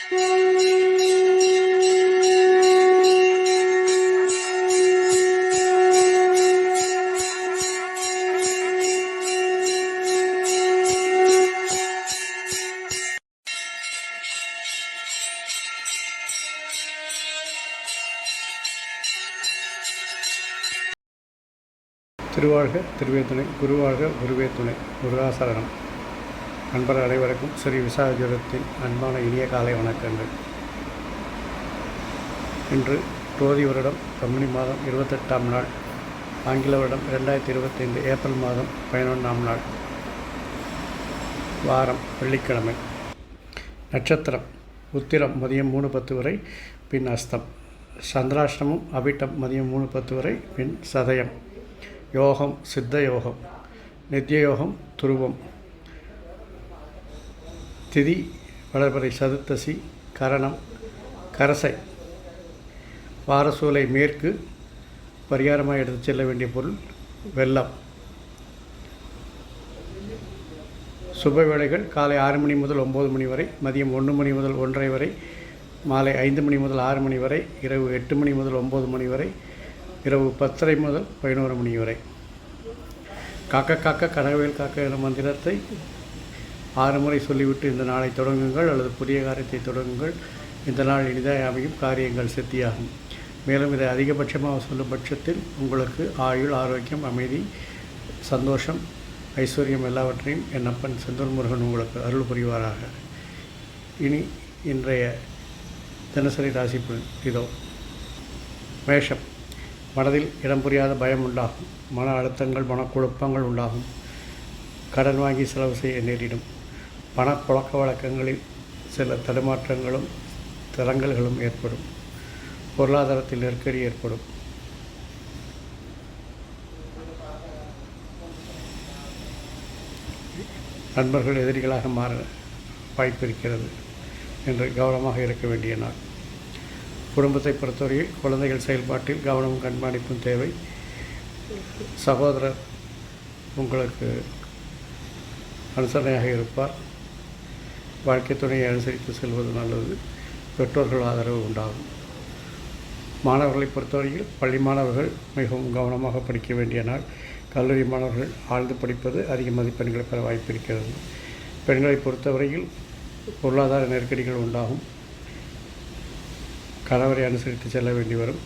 திருவாழ்க திருவே துணை, குருவாழ்க குருவே துணை, முருகாசரணம். நண்பர்கள் அனைவருக்கும் ஸ்ரீ விசாகஜோதத்தின் அன்பான இனிய காலை வணக்கங்கள். இன்று குரோதி வருடம் கம்யூனி மாதம் 28ஆம் நாள், ஆங்கில வருடம் 2025 ஏப்ரல் மாதம் 11ஆம் நாள், வாரம் வெள்ளிக்கிழமை. நட்சத்திரம் உத்திரம் மதியம் 3:10 வரை, பின் அஸ்தம். சந்திராஷ்டமம் அவிட்டம் மதியம் 3:10 வரை, பின் சதயம். யோகம் சித்த யோகம், நித்திய யோகம் துருவம். திதி வளர்பறை சதுர்த்தசி, கரணம் கரசை. வாரசூலை மேற்கு. பரிகாரமாக எடுத்து செல்ல வேண்டிய பொருள் வெல்லம். சுப வேளைகள் காலை 6 மணி முதல் 9 மணி வரை, மதியம் 1 மணி முதல் 1:30 வரை, மாலை 5 மணி முதல் 6 மணி வரை, இரவு 8 மணி முதல் 9 மணி வரை, இரவு 10:30 முதல் 11 மணி வரை. காக்க காக்க கனகவேல் காக்க என்ற மந்திரத்தை 6 முறை சொல்லிவிட்டு இந்த நாளை தொடங்குங்கள் அல்லது புதிய காரியத்தை தொடங்குங்கள். இந்த நாள் இனிதாக அமையும், காரியங்கள் சித்தியாகும். மேலும் இதை அதிகபட்சமாக சொல்லும் பட்சத்தில் உங்களுக்கு ஆயுள், ஆரோக்கியம், அமைதி, சந்தோஷம், ஐஸ்வர்யம் எல்லாவற்றையும் என் அப்பன் செந்தூர் முருகன் உங்களுக்கு அருள் புரிவாராக. இனி இன்றைய தினசரி ராசி பலன் இதோ. மேஷம். மனதில் இடம் புரியாத பயம் உண்டாகும். மன அழுத்தங்கள், மனக்குழப்பங்கள் உண்டாகும். கடன் வாங்கி செலவு செய்ய நேரிடும். பணப்புழக்க வழக்கங்களில் சில தடுமாற்றங்களும் தடங்கல்களும் ஏற்படும். பொருளாதாரத்தில் நெருக்கடி ஏற்படும். நண்பர்கள் எதிரிகளாக மாற வாய்ப்பு இருக்கிறது என்று கவனமாக இருக்க வேண்டிய நாள். குடும்பத்தை பொறுத்தவரையில் குழந்தைகள் செயல்பாட்டில் கவனமும் கண்காணிப்பும் தேவை. சகோதரர் உங்களுக்கு அனுசரணையாக இருப்பார். வாழ்க்கை துணையை அனுசரித்து செல்வது நல்லது. பெற்றோர்கள் ஆதரவு உண்டாகும். மாணவர்களை பொறுத்தவரையில் பள்ளி மாணவர்கள் மிகவும் கவனமாக படிக்க வேண்டிய நாள். கல்லூரி மாணவர்கள் ஆழ்ந்து படிப்பது அதிக மதிப்பெண்களை பெற வாய்ப்பு இருக்கிறது. பெண்களை பொறுத்தவரையில் பொருளாதார நெருக்கடிகள் உண்டாகும். கணவரை அனுசரித்து செல்ல வேண்டி வரும்.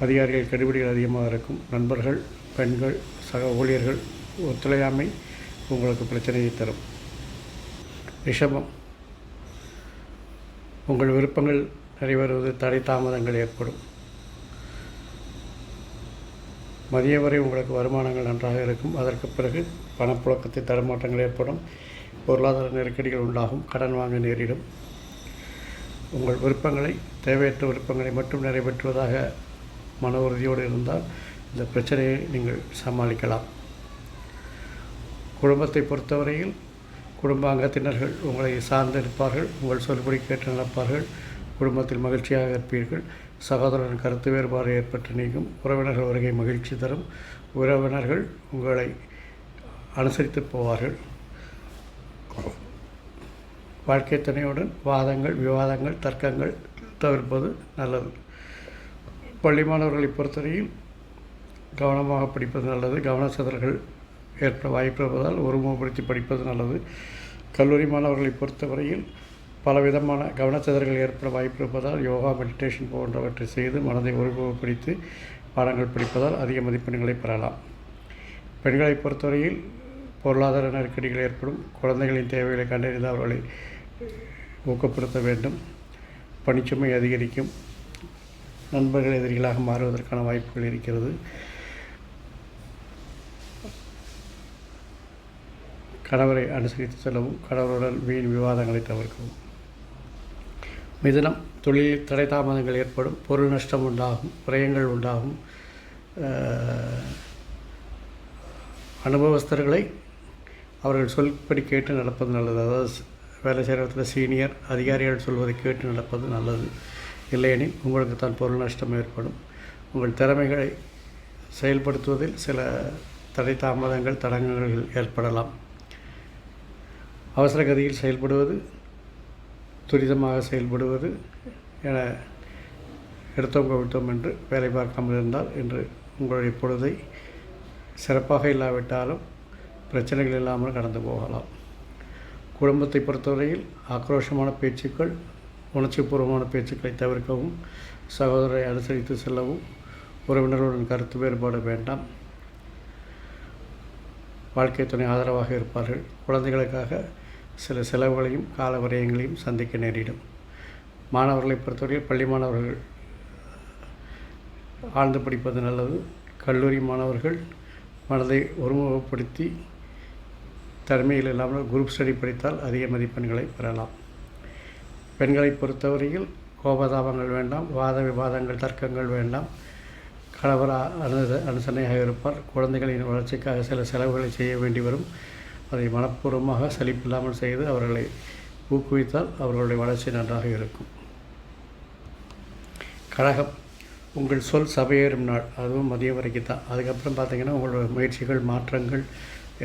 அதிகாரிகள் கெடுபிடிகள் அதிகமாக இருக்கும். நண்பர்கள், பெண்கள், சக ஊழியர்கள் ஒத்துழையாமை உங்களுக்கு பிரச்சனையை தரும். ரிஷபம். உங்கள் விருப்பங்கள் நிறைவேறுவது தடை தாமதங்கள் ஏற்படும். மதியம் வரை உங்களுக்கு வருமானங்கள் நன்றாக இருக்கும். அதற்கு பிறகு பணப்புழக்கத்தை தடுமாற்றங்கள் ஏற்படும். பொருளாதார நெருக்கடிகள் உண்டாகும். கடன் வாங்க நேரிடும். உங்கள் விருப்பங்களை, தேவையற்ற விருப்பங்களை மட்டும் நிறைவேற்றுவதாக மன உறுதியோடு இருந்தால் இந்த பிரச்சனையை நீங்கள் சமாளிக்கலாம். குடும்பத்தை பொறுத்தவரையில் குடும்ப அங்கத்தினர்கள் உங்களை சார்ந்து இருப்பார்கள். உங்கள் சொல்படி கேட்டு நடப்பார்கள். குடும்பத்தில் மகிழ்ச்சியாக இருப்பீர்கள். சகோதரன் கருத்து வேறுபாடு ஏற்பட்டு நீங்கும். உறவினர்கள் வருகை மகிழ்ச்சி தரும். உறவினர்கள் உங்களை அனுசரித்து போவார்கள். வாழ்க்கை துணையுடன் வாதங்கள், விவாதங்கள், தர்க்கங்கள் தவிர்ப்பது நல்லது. பள்ளி மாணவர்களை பொறுத்தவரையில் கவனமாக படிப்பது நல்லது. கவனச்சிதறல்கள் ஏற்பட வாய்ப்பு இருப்பதால் ஒருமுகப்படுத்தி படிப்பது நல்லது. கல்லூரி மாணவர்களை பொறுத்தவரையில் பலவிதமான கவனச்சிதறல்கள் ஏற்பட வாய்ப்பு இருப்பதால் யோகா, மெடிடேஷன் போன்றவற்றை செய்து மனதை ஒருமுகப்படுத்தி பாடங்கள் படிப்பதால் அதிக மதிப்பெண்களை பெறலாம். பெண்களை பொறுத்தவரையில் பொருளாதார நெருக்கடிகள் ஏற்படும். குழந்தைகளின் தேவைகளை கண்டறிந்து அவர்களை ஊக்கப்படுத்த வேண்டும். பணிச்சுமை அதிகரிக்கும். நண்பர்கள் எதிரிகளாக மாறுவதற்கான வாய்ப்புகள் இருக்கிறது. கணவரை அனுசரித்து செல்லவும். கணவருடன் வீண் விவாதங்களை தவிர்க்கவும். மிதுனம். தொழிலில் தடை தாமதங்கள் ஏற்படும். பொருள் நஷ்டம் உண்டாகும். விரயங்கள் உண்டாகும். அனுபவஸ்தர்களை அவர்கள் சொல்படி கேட்டு நடப்பது நல்லது. அதாவது வேலை செய்கிற இடத்துல சீனியர் அதிகாரிகள் சொல்வதை கேட்டு நடப்பது நல்லது. இல்லையெனில் உங்களுக்கு தான் பொருள் நஷ்டம் ஏற்படும். உங்கள் திறமைகளை செயல்படுத்துவதில் சில தடை தாமதங்கள், தடங்கல்கள் ஏற்படலாம். அவசர கதியில் செயல்படுவது, துரிதமாக செயல்படுவது என எடுத்தோம் கவிழ்த்தோம் என்று வேலை பார்க்காமல் இருந்தால் இன்று உங்களுடைய பொழுதை சிறப்பாக இல்லாவிட்டாலும் பிரச்சனைகள் இல்லாமல் கடந்து போகலாம். குடும்பத்தை பொறுத்தவரையில் ஆக்ரோஷமான பேச்சுக்கள், உணர்ச்சிபூர்வமான பேச்சுக்களை தவிர்க்கவும், சகோதரரை அனுசரித்து செல்லவும், உறவினர்களுடன் கருத்து வேறுபாடு வேண்டாம். வாழ்க்கை துணை ஆதரவாக இருப்பார்கள். குழந்தைகளுக்காக சில செலவுகளையும் கால விரயங்களையும் சந்திக்க நேரிடும். மாணவர்களை பொறுத்தவரையில் பள்ளி மாணவர்கள் ஆழ்ந்து படிப்பது நல்லது. கல்லூரி மாணவர்கள் மனதை ஒருமுகப்படுத்தி தனிமையில் இல்லாமல் குரூப் ஸ்டடி படித்தால் அதிக மதிப்பெண்களை பெறலாம். பெண்களை பொறுத்தவரையில் கோபதாபங்கள் வேண்டாம், வாத விவாதங்கள் தர்க்கங்கள் வேண்டாம். கணவர் அனுசரணையாக இருப்பார். குழந்தைகளின் வளர்ச்சிக்காக சில செலவுகளை செய்ய வேண்டி வரும். அதை மனப்பூர்வமாக சலிப்பில்லாமல் செய்து அவர்களை ஊக்குவித்தால் அவர்களுடைய வளர்ச்சி நன்றாக இருக்கும். கடகம், உங்கள் சொல் சபையேறும் நாள். அதுவும் மதியம் வரைக்கும் தான். அதுக்கப்புறம் பார்த்திங்கன்னா உங்களோட முயற்சிகள், மாற்றங்கள்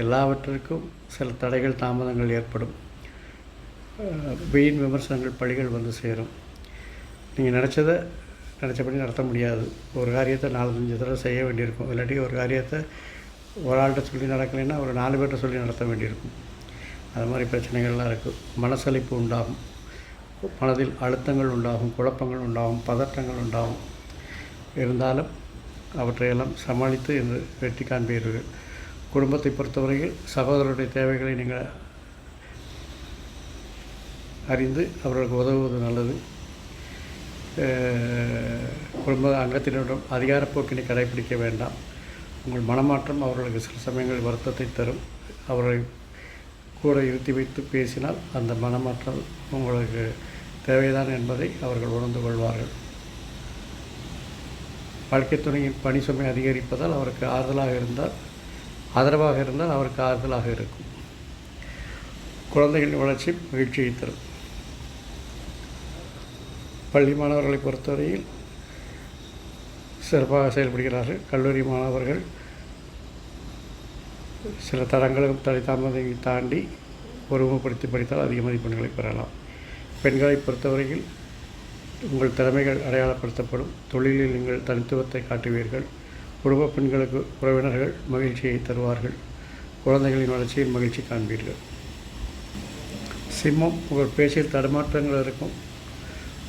எல்லாவற்றிற்கும் சில தடைகள், தாமதங்கள் ஏற்படும். வீண் விமர்சனங்கள், பழிகள் வந்து சேரும். நீங்கள் நினச்சபடி நடத்த முடியாது. ஒரு காரியத்தை 4-5 தடவை செய்ய வேண்டியிருக்கும். இல்லாட்டி ஒரு காரியத்தை ஒரு ஆள்கிட்ட சொல்லி நடக்கலைன்னா ஒரு 4 பேர்கிட்ட சொல்லி நடத்த வேண்டியிருக்கும். அது மாதிரி பிரச்சனைகள்லாம் இருக்குது. மனசலிப்பு உண்டாகும், மனதில் அழுத்தங்கள் உண்டாகும், குழப்பங்கள் உண்டாகும், பதட்டங்கள் உண்டாகும். இருந்தாலும் அவற்றையெல்லாம் சமாளித்து என்று வெற்றி காண்பீர்கள். குடும்பத்தை பொறுத்தவரையில் சகோதரருடைய தேவைகளை நீங்கள் அறிந்து அவர்களுக்கு உதவுவது நல்லது. குடும்ப அங்கத்தினரிடம் அதிகாரப்போக்கினை கடைபிடிக்க வேண்டாம். உங்கள் மனமாற்றம் அவர்களுக்கு சில சமயங்கள் வருத்தத்தை தரும். அவர்களை கூட இருத்தி வைத்து பேசினால் அந்த மனமாற்றம் உங்களுக்கு தேவைதான் என்பதை அவர்கள் உணர்ந்து கொள்வார்கள். வாழ்க்கை துணையின் பணி சுமை அதிகரிப்பதால் அவருக்கு ஆதரவாக இருந்தால் அவருக்கு ஆறுதலாக இருக்கும். குழந்தைகளின் வளர்ச்சி மகிழ்ச்சியை தரும். பள்ளி மாணவர்களை பொறுத்தவரையில் சிறப்பாக செயல்படுகிறார்கள். கல்லூரி மாணவர்கள் சில தடங்களும் தாமதங்களை தாண்டி ஒருமுகப்படுத்தி படித்தால் அதிக மதிப்பெண்களை பெறலாம். பெண்களை பொறுத்தவரையில் உங்கள் திறமைகள் அடையாளப்படுத்தப்படும். தொழிலில் நீங்கள் தனித்துவத்தை காட்டுவீர்கள். குடும்ப பெண்களுக்கு உறவினர்கள் மகிழ்ச்சியை தருவார்கள். குழந்தைகளின் வளர்ச்சியில் மகிழ்ச்சி காண்பீர்கள். சிம்மம், உங்கள் பேச்சில் தடுமாற்றங்கள் இருக்கும்.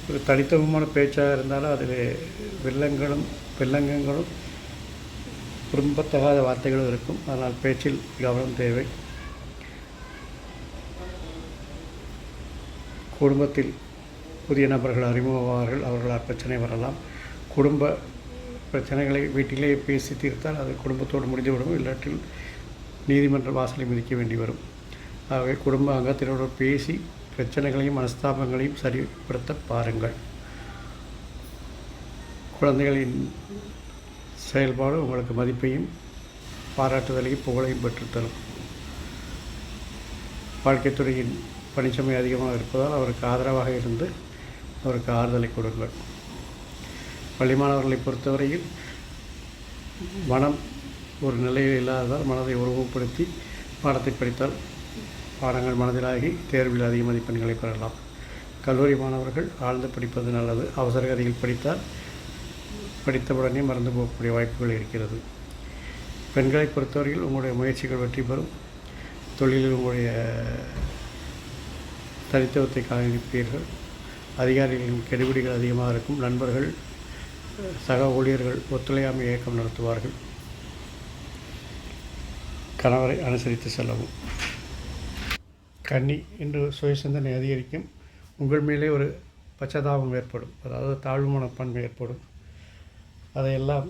ஒரு தனித்துவமான பேச்சாக இருந்தாலும் அதில் வில்லங்கங்களும் விரும்பத்தகாத வார்த்தைகளும் இருக்கும். அதனால் பேச்சில் கவனம் தேவை. குடும்பத்தில் புதிய நபர்கள் அறிமுகமாவார்கள். அவர்களால் பிரச்சனை வரலாம். குடும்ப பிரச்சனைகளை வீட்டிலேயே பேசி தீர்த்தால் அது குடும்பத்தோடு முடிந்துவிடும். இல்லாட்டில் நீதிமன்ற வாசலை மிதிக்க வேண்டி வரும். ஆகவே குடும்ப அங்கத்தினரோடு பேசி பிரச்சனைகளையும் மனஸ்தாபங்களையும் சரிப்படுத்த பாருங்கள். குழந்தைகளின் செயல்பாடு உங்களுக்கு மதிப்பையும் பாராட்டுதலையும் புகழையும் பெற்றுத்தரும். வாழ்க்கை துறையின் பணிச்சுமை அதிகமாக இருப்பதால் அவருக்கு ஆதரவாக இருந்து அவருக்கு ஆறுதலை கொடுங்கள். பள்ளி மாணவர்களை பொறுத்தவரையில் மனம் ஒரு நிலையில் இல்லாததால் மனதை ஒருமுகப்படுத்தி பாடத்தை படித்தால் பாடங்கள் மனதிலாகி தேர்வில் அதிக மதிப்பெண்களை பெறலாம். கல்லூரி மாணவர்கள் ஆழ்ந்து படிப்பது நல்லது. அவசர கதியில் படித்தால் படித்தவுடனே மறந்து போகக்கூடிய வாய்ப்புகள் இருக்கிறது. பெண்களை பொறுத்தவரையில் உங்களுடைய முயற்சிகள் வெற்றி பெறும். தொழிலில் உங்களுடைய தனித்துவத்தை காண்பிப்பீர்கள். அதிகாரிகளின் கெடுபிடிகள் அதிகமாக இருக்கும். நண்பர்கள், சக ஊழியர்கள் ஒத்துழையாமை இயக்கம் நடத்துவார்கள். கணவரை அனுசரித்து செல்லவும். கன்னி, இன்று சுய சிந்தனை அதிகரிக்கும். உங்கள் மேலே ஒரு பச்சதாபம் ஏற்படும், அதாவது தாழ்வு மனப்பான்மை ஏற்படும். அதையெல்லாம்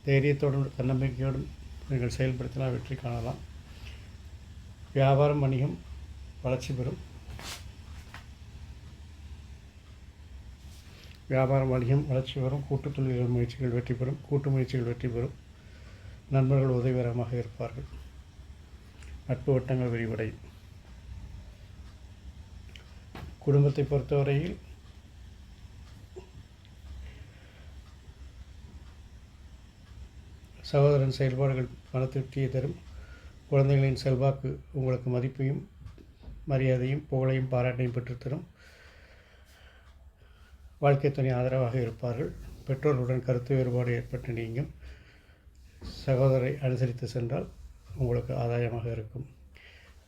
தைரியத்தோடும் தன்னம்பிக்கையோடும் நீங்கள் செயல்படுத்தினால் வெற்றி காணலாம். வியாபாரம், வணிகம் வளர்ச்சி பெறும். வியாபாரம், வணிகம் வளர்ச்சி பெறும். கூட்டுத் தொழில்கள் முயற்சிகள் வெற்றி பெறும். கூட்டு முயற்சிகள் வெற்றி பெறும். நண்பர்கள் உதவிகரமாக இருப்பார்கள். நட்பு வட்டங்கள் விரிவடையும். குடும்பத்தை பொறுத்தவரையில் சகோதரன் செயல்பாடுகள் மன திருப்தியை தரும். குழந்தைகளின் செல்வாக்கு உங்களுக்கு மதிப்பையும் மரியாதையும் புகழையும் பாராட்டையும் பெற்றுத்தரும். வாழ்க்கை துணை ஆதரவாக இருப்பார்கள். பெற்றோர்களுடன் கருத்து வேறுபாடு ஏற்பட்டு நீங்கும். சகோதரரை அனுசரித்து சென்றால் உங்களுக்கு ஆதாயமாக இருக்கும்.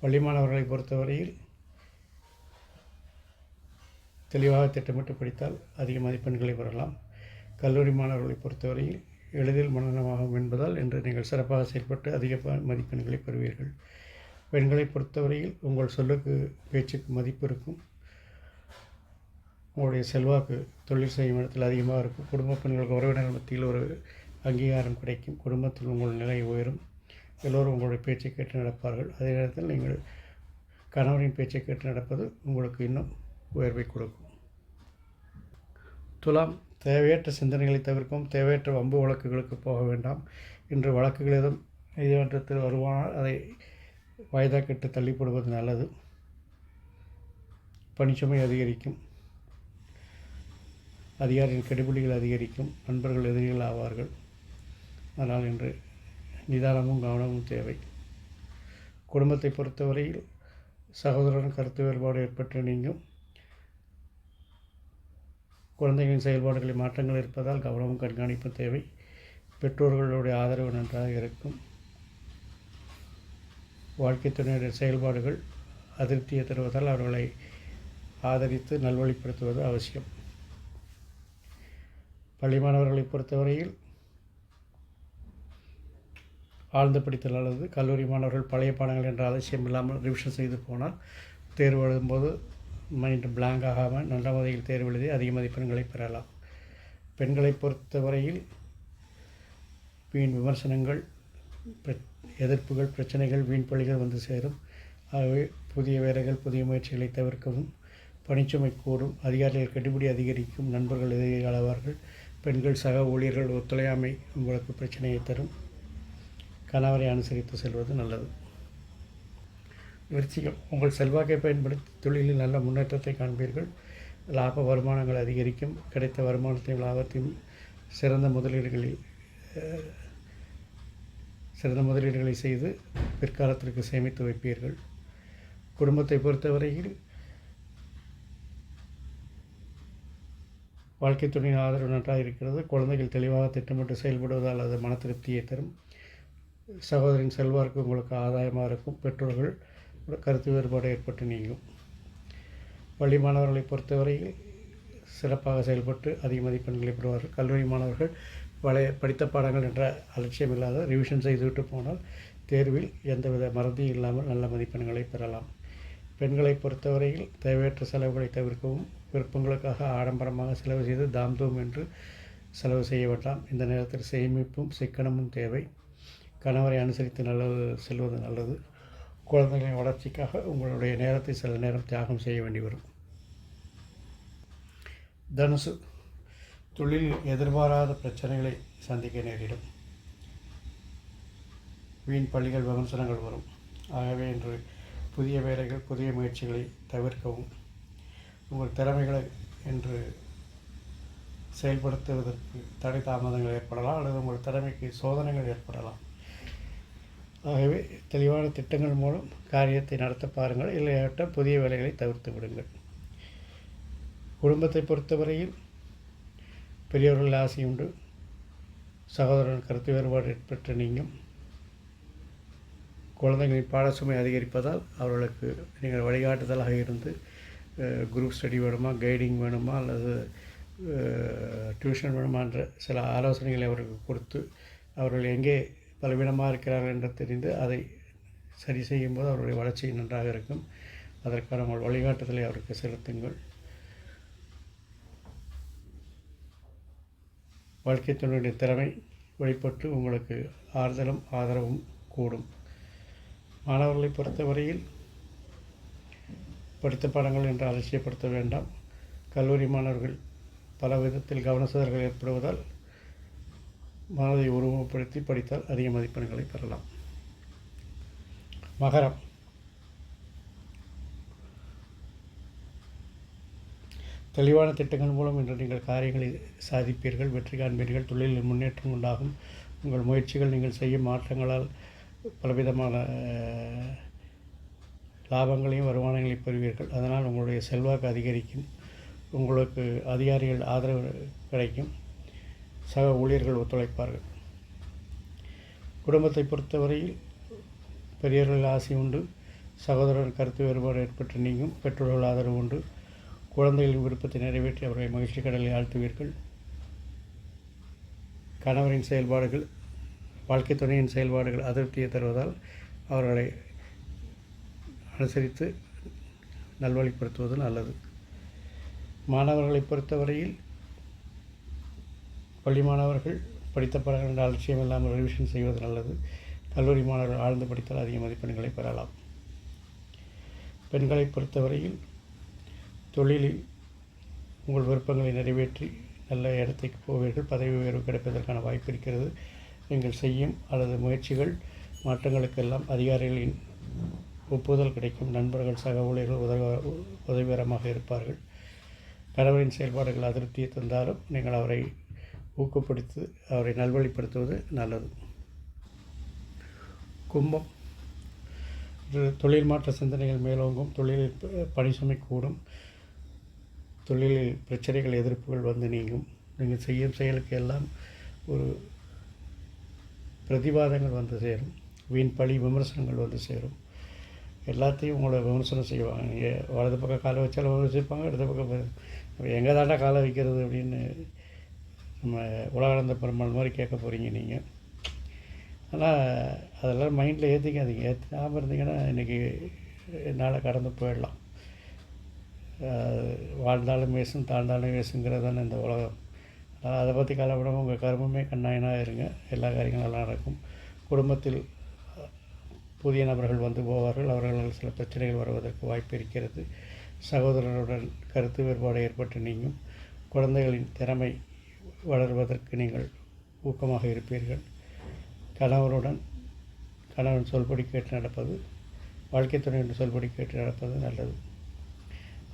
பள்ளி மாணவர்களை பொறுத்தவரையில் தெளிவாக திட்டமிட்டு படித்தால் அதிக மதிப்பெண்களை பெறலாம். கல்லூரி மாணவர்களை பொறுத்தவரையில் எளிதில் மனநமாகும் என்பதால் இன்று நீங்கள் சிறப்பாக செயல்பட்டு அதிக மதிப்பெண்களை பெறுவீர்கள். பெண்களை பொறுத்தவரையில் உங்கள் சொல்லுக்கு பேச்சுக்கு மதிப்பு இருக்கும். உங்களுடைய செல்வாக்கு தொழில் செய்யும் இடத்தில் அதிகமாக இருக்கும். குடும்ப பெண்களுக்கு உறவினர்கள் மத்தியில் ஒரு அங்கீகாரம் கிடைக்கும். குடும்பத்தில் உங்கள் நிலை உயரும். எல்லோரும் உங்களுடைய பேச்சை கேட்டு நடப்பார்கள். அதே நேரத்தில் நீங்கள் கணவரின் பேச்சை கேட்டு நடப்பது உங்களுக்கு இன்னும் உயர்வை கொடுக்கும். துலாம், தேவையற்ற சிந்தனைகளை தவிர்க்கவும். தேவையற்ற வம்பு வழக்குகளுக்கு போக வேண்டாம். இன்று வழக்குகள் எதுவும் நீதிமன்றத்தில் வருமானால் அதை வயதாக்கிட்டு தள்ளிப்படுவது நல்லது. பணிச்சுமை அதிகரிக்கும். அதிகாரியின் கெடுபிடிகள் அதிகரிக்கும். நண்பர்கள் எதிரிகள் ஆவார்கள். அதனால் இன்று நிதானமும் கவனமும் தேவை. குடும்பத்தை பொறுத்தவரையில் சகோதரன் கருத்து வேறுபாடு ஏற்பட்டு நீங்கும். குழந்தைகளின் செயல்பாடுகளில் மாற்றங்கள் இருப்பதால் கவனமும் கண்காணிப்பும் தேவை. பெற்றோர்களுடைய ஆதரவு நன்றாக இருக்கும். வாழ்க்கை துணையுடைய செயல்பாடுகள் அதிருப்தியை தருவதால் அவர்களை ஆதரித்து நல்வழிப்படுத்துவது அவசியம். பள்ளி மாணவர்களை பொறுத்தவரையில் ஆழ்ந்து படித்தல் அல்லது கல்லூரி மாணவர்கள் பழைய பாடங்கள் என்ற அவசியம் இல்லாமல் ரிவிஷன் செய்து போனால் தேர்வு எழுதும்போது மைண்ட் பிளாங்க் ஆகாமல் நல்ல முறையில் தேர்வு எழுதி அதிக மதிப்பெண்களை பெறலாம். பெண்களை பொறுத்தவரையில் வீண் விமர்சனங்கள், எதிர்ப்புகள், பிரச்சனைகள், வீண் பழிகள் வந்து சேரும். ஆகவே புதிய வேலைகள், புதிய முயற்சிகளை தவிர்க்கவும். பணிச்சுமை கூடும். அதிகாரிகள் கெடுபிடி அதிகரிக்கும். நண்பர்கள் எதிர்காலவார்கள். பெண்கள் சக ஊழியர்கள் ஒத்துழையாமை உங்களுக்கு பிரச்சனையை தரும். கணவரை அனுசரித்து செல்வது நல்லது. விருச்சிகம், உங்கள் செல்வாக்கை பயன்படுத்தி தொழிலில் நல்ல முன்னேற்றத்தை காண்பீர்கள். லாப வருமானங்கள் அதிகரிக்கும். கிடைத்த வருமானத்தையும் லாபத்தையும் சிறந்த முதலீடுகளை செய்து பிற்காலத்திற்கு சேமித்து வைப்பீர்கள். குடும்பத்தை பொறுத்தவரையில் வாழ்க்கை துணையின் ஆதரவு நன்றாக இருக்கிறது. குழந்தைகள் தெளிவாக திட்டமிட்டு செயல்படுவதால் அது மன திருப்தியை தரும். சகோதரின் செல்வாக்கு உங்களுக்கு ஆதாயமாக இருக்கும். பெற்றோர்கள் கருத்து வேறுபாடு ஏற்பட்டு நீங்கும். பள்ளி மாணவர்களை பொறுத்தவரையில் சிறப்பாக செயல்பட்டு அதிக மதிப்பெண்களை பெறுவார்கள். கல்லூரி மாணவர்கள் படித்த பாடங்கள் என்ற அலட்சியம் இல்லாத ரிவிஷன் செய்துவிட்டு போனால் தேர்வில் எந்தவித மறதியும் இல்லாமல் நல்ல மதிப்பெண்களை பெறலாம். பெண்களை பொறுத்தவரையில் தேவையற்ற செலவுகளை தவிர்க்கவும். விருப்பங்களுக்காக ஆடம்பரமாக செலவு செய்து தாம்தூம் என்று செலவு செய்ய வேண்டாம். இந்த நேரத்தில் சேமிப்பும் சிக்கனமும் தேவை. கணவரை அனுசரித்து செல்வது நல்லது. குழந்தைகளின் வளர்ச்சிக்காக உங்களுடைய நேரத்தை சில நேரம் தியாகம் செய்ய வேண்டி வரும். தனுசு, தொழிலில் எதிர்பாராத பிரச்சனைகளை சந்திக்க நேரிடும். வீண் பழிகள், விமர்சனங்கள் வரும். ஆகவே இன்று புதிய வேலைகள், புதிய முயற்சிகளை தவிர்க்கவும். உங்கள் திறமைகளை என்று செயல்படுத்துவதற்கு தடை தாமதங்கள் ஏற்படலாம் அல்லது உங்கள் திறமைக்கு சோதனைகள் ஏற்படலாம். ஆகவே தெளிவான திட்டங்கள் மூலம் காரியத்தை நடத்த பாருங்கள். இல்லையாட்ட புதிய வேலைகளை தவிர்த்து விடுங்கள். குடும்பத்தை பொறுத்தவரையில் பெரியவர்கள் ஆசை உண்டு. சகோதரன் கருத்து வேறுபாடு ஏற்பட்டு நீங்கும். குழந்தைகளின் பாடசுமை அதிகரிப்பதால் அவர்களுக்கு நீங்கள் வழிகாட்டுதலாக இருந்து குரூப் ஸ்டடி வேணுமா, கைடிங் வேணுமா அல்லது டியூஷன் வேணுமா என்ற சில ஆலோசனைகளை அவர்களுக்கு கொடுத்து அவர்கள் எங்கே பலவீனமாக இருக்கிறார்கள் என்று தெரிந்து அதை சரி செய்யும்போது அவருடைய வளர்ச்சி நன்றாக இருக்கும். அதற்கான உங்கள் வழிகாட்டுதலை அவருக்கு செலுத்துங்கள். வாழ்க்கை துணையுடைய திறமை வெளிப்பட்டு உங்களுக்கு ஆறுதலும் ஆதரவும் கூடும். மாணவர்களை பொறுத்தவரையில் படித்த பாடங்கள் என்று அலட்சியப்படுத்த வேண்டாம். கல்லூரி மாணவர்கள் பல விதத்தில் கவனச்சிதறல்கள் ஏற்படுவதால் மனதை உருவப்படுத்தி படித்தால் அதிக மதிப்பெண்களை பெறலாம். மகரம், தெளிவான திட்டங்கள் மூலம் இன்று நீங்கள் காரியங்களை சாதிப்பீர்கள், வெற்றி காண்பீர்கள். தொழிலில் முன்னேற்றம் உண்டாகும். உங்கள் முயற்சிகள் நீங்கள் செய்யும் மாற்றங்களால் பலவிதமான லாபங்களையும் வருமானங்களையும் பெறுவீர்கள். அதனால் உங்களுடைய செல்வாக்கு அதிகரிக்கும். உங்களுக்கு அதிகாரிகள் ஆதரவு கிடைக்கும். சக ஊழியர்கள் ஒத்துழைப்பார்கள். குடும்பத்தை பொறுத்தவரையில் பெரியவர்கள் ஆசை உண்டு. சகோதரர் கருத்து வேறுபாடு ஏற்பட்டு நீங்கும். பெற்றோர்கள் ஆதரவு உண்டு. குழந்தைகளின் விருப்பத்தை நிறைவேற்றி அவர்களை மகிழ்ச்சி கடலில் ஆழ்த்துவீர்கள். கணவரின் செயல்பாடுகள், வாழ்க்கை துணையின் செயல்பாடுகள் அதிருப்தியை தருவதால் அவர்களை அனுசரித்து நல்வழிப்படுத்துவது நல்லது. மாணவர்களை பொறுத்தவரையில் பள்ளி மாணவர்கள் படித்த பாடங்கள் அலட்சியம் இல்லாமல் ரிவிஷன் செய்வது நல்லது. கல்லூரி மாணவர்கள் ஆழ்ந்து படித்தால் அதிக மதிப்பெண்களை பெறலாம். பெண்களை பொறுத்தவரையில் தொழிலில் உங்கள் விருப்பங்களை நிறைவேற்றி நல்ல இடத்துக்கு போவீர்கள். பதவி உயர்வு கிடைப்பதற்கான வாய்ப்பு இருக்கிறது. நீங்கள் செய்யும் அல்லது முயற்சிகள் மாற்றங்களுக்கெல்லாம் அதிகாரிகளின் ஒப்புதல் கிடைக்கும். நண்பர்கள் சக ஊழியர்கள் உதவிகரமாக இருப்பார்கள். கணவரின் செயல்பாடுகள் அதிருப்தியை தந்தாலும் நீங்கள் அவரை ஊக்கப்படுத்தி அவரை நல்வழிப்படுத்துவது நல்லது. கும்பம், தொழில் மாற்ற சிந்தனைகள் மேலோங்கும். தொழிலில் பணி சுமை கூடும். தொழிலில் பிரச்சனைகள் எதிர்ப்புகள் வந்து நீங்கும். நீங்கள் செய்யும் செயலுக்கு எல்லாம் ஒரு பிரதிவாதங்கள் வந்து சேரும். வீண் பழி விமர்சனங்கள் வந்து சேரும். எல்லாத்தையும் உங்களை விமர்சனம் செய்வாங்க. நீங்கள் வலது பக்கம் காலை வச்சாலும் விமர்சிப்பாங்க, இடது பக்கம் எங்கே தாண்டா காலை வைக்கிறது அப்படின்னு நம்ம உலகளந்த பெருமாள் மாதிரி கேட்க போகிறீங்க நீங்கள். ஆனால் அதெல்லாம் மைண்டில் ஏற்றிக்காதீங்க. ஏற்றாமல் இருந்தீங்கன்னா இன்றைக்கி நாளை கடந்து போயிடலாம். வாழ்ந்தாலும் வேசும் தாழ்ந்தாலும் வேசுங்கிறது தானே இந்த உலகம். அதனால் அதை பற்றி கவலைப்படாமல் உங்கள் கர்மமே கண்ணாயினாக இருங்க. எல்லா காரியங்களும் நல்லா நடக்கும். குடும்பத்தில் புதிய நபர்கள் வந்து போவார்கள். அவர்களால் சில பிரச்சனைகள் வருவதற்கு வாய்ப்பு இருக்கிறது. சகோதரருடன் கருத்து வேறுபாடு ஏற்பட்டு நீங்கும். குழந்தைகளின் திறமை வளர்வதற்கு நீங்கள் ஊக்கமாக இருப்பீர்கள். கணவன் சொல்படி கேட்டு நடப்பது, வாழ்க்கை துணையின் சொல்படி கேட்டு நடப்பது நல்லது.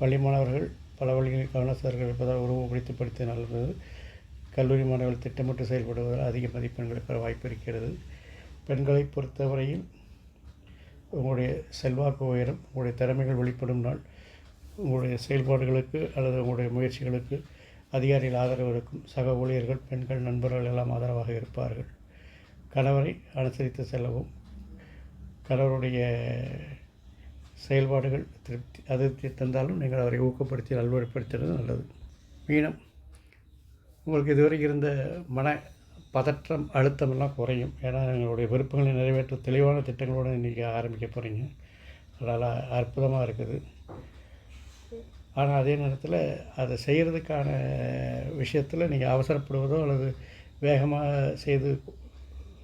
பள்ளி மாணவர்கள் பல வழிகளில் கவனஸ்தர்கள் இருப்பதால் உருவப்படுத்தி படித்து நல்லது. கல்லூரி மாணவர்கள் திட்டமிட்டு செயல்படுவதால் அதிக மதிப்பெண்கள் பெற வாய்ப்பு இருக்கிறது. பெண்களை பொறுத்தவரையில் உங்களுடைய செல்வாக்கு உயரும். உங்களுடைய திறமைகள் வெளிப்படும் நாள். உங்களுடைய செயல்பாடுகளுக்கு அல்லது உங்களுடைய முயற்சிகளுக்கு அதிகாரிகள் ஆதரவு இருக்கும். சக ஊழியர்கள், பெண்கள், நண்பர்கள் எல்லாம் ஆதரவாக இருப்பார்கள். கணவரை அனுசரித்து செல்லவும். கணவருடைய செயல்பாடுகள் அதிருப்தி தந்தாலும் நீங்கள் அவரை ஊக்கப்படுத்தி நல்வழிப்படுத்துவது நல்லது. மீனம், உங்களுக்கு இதுவரை இருந்த மன பதற்றம், அழுத்தமெல்லாம் குறையும். ஏன்னா எங்களுடைய விருப்பங்களை நிறைவேற்ற தெளிவான திட்டங்களோடு இன்றைக்கி ஆரம்பிக்க போகிறீங்க. அதனால் அற்புதமாக இருக்குது. ஆனால் அதே நேரத்தில் அதை செய்கிறதுக்கான விஷயத்தில் நீங்கள் அவசரப்படுவதோ அல்லது வேகமாக செய்து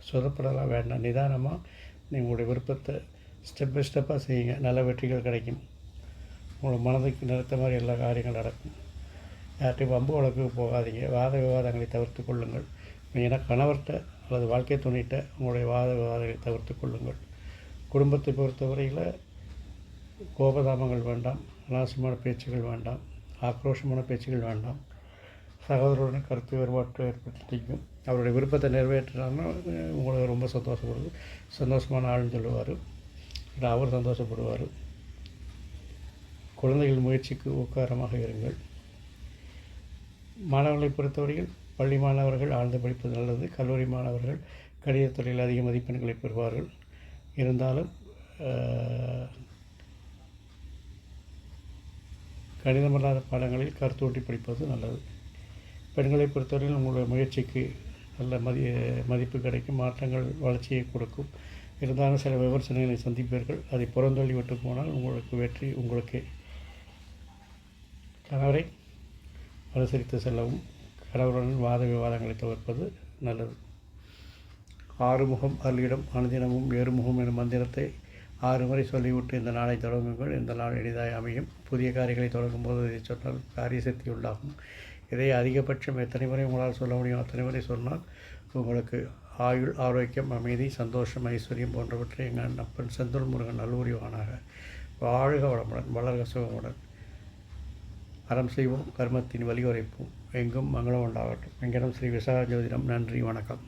சொதப்படலாம் வேண்டாம். நிதானமாக உங்களுடைய விருப்பத்தை ஸ்டெப் பை ஸ்டெப்பாக செய்யுங்க. நல்ல வெற்றிகள் கிடைக்கும். உங்களை மனதுக்கு நிறுத்த மாதிரி எல்லா காரியங்கள் நடக்கும். யார்கிட்டையும் வம்பு வழக்குக்கு போகாதீங்க. வாத விவாதங்களை தவிர்த்து கொள்ளுங்கள். மெயினாக கணவர்கிட்ட அல்லது வாழ்க்கை துணைகிட்ட உங்களுடைய வாத விவாதங்களை தவிர்த்து கொள்ளுங்கள். குடும்பத்தை பொறுத்தவரையில் கோபதாபங்கள் வேண்டாம். அனாவசியமான பேச்சுகள் வேண்டாம். ஆக்ரோஷமான பேச்சுகள் வேண்டாம். சகோதரருடன் கருத்து வேறுபாட்டு ஏற்படுத்திக்கும். அவருடைய விருப்பத்தை நிறைவேற்றினாங்கன்னா உங்களுக்கு ரொம்ப சந்தோஷமான ஆளுன்னு சொல்லுவார். இல்லை அவர் சந்தோஷப்படுவார். குழந்தைகள் முயற்சிக்கு ஊக்ககரமாக இருங்கள். மாணவர்களை பொறுத்தவரையில் பள்ளி மாணவர்கள் ஆழ்ந்து படிப்பது நல்லது. கல்லூரி மாணவர்கள் கணிதத் துறையில் அதிக மதிப்பெண்களை பெறுவார்கள். இருந்தாலும் கணிதமல்லாத பாடங்களில் கருத்தூட்டி படிப்பது நல்லது. பெண்களை பொறுத்தவரையில் உங்களுடைய முயற்சிக்கு நல்ல மதிப்பு கிடைக்கும். மாற்றங்கள் வளர்ச்சியை கொடுக்கும். இருந்தாலும் சில விமர்சனங்களை சந்திப்பீர்கள். அதை புறந்தள்ளி விட்டு போனால் உங்களுக்கு வெற்றி உங்களுக்கே. கணவரை அனுசரித்து செல்லவும். கணவருடன் வாத விவாதங்களை தவிர்ப்பது நல்லது. ஆறுமுகம் அருளிடம் அனுதினமும் ஏறுமுகம் எனும் மந்திரத்தை 6 முறை சொல்லிவிட்டு இந்த நாளை தொடங்குங்கள். இந்த நாள் எளிதாய் அமையும். புதிய காரியங்களை தொடங்கும் போது இதை சொன்னால் காரிய சக்தி உண்டாகும். இதை அதிகபட்சம் எத்தனை முறை உங்களால் சொல்ல முடியும் அத்தனை முறை சொன்னால் உங்களுக்கு ஆயுள், ஆரோக்கியம், அமைதி, சந்தோஷம், ஐஸ்வர்யம் போன்றவற்றை எங்கள் அப்பன் செந்தூர் முருகன் நல்வுரிவானாக. வாழ்க வளமுடன், வளர்க சுகமுடன். அறம் செய்வோம், கர்மத்தின் வழி உரைப்போம். எங்கும் மங்களம் உண்டாகட்டும். எங்கிடம் ஸ்ரீ விசாக ஜோதிடம். நன்றி, வணக்கம்.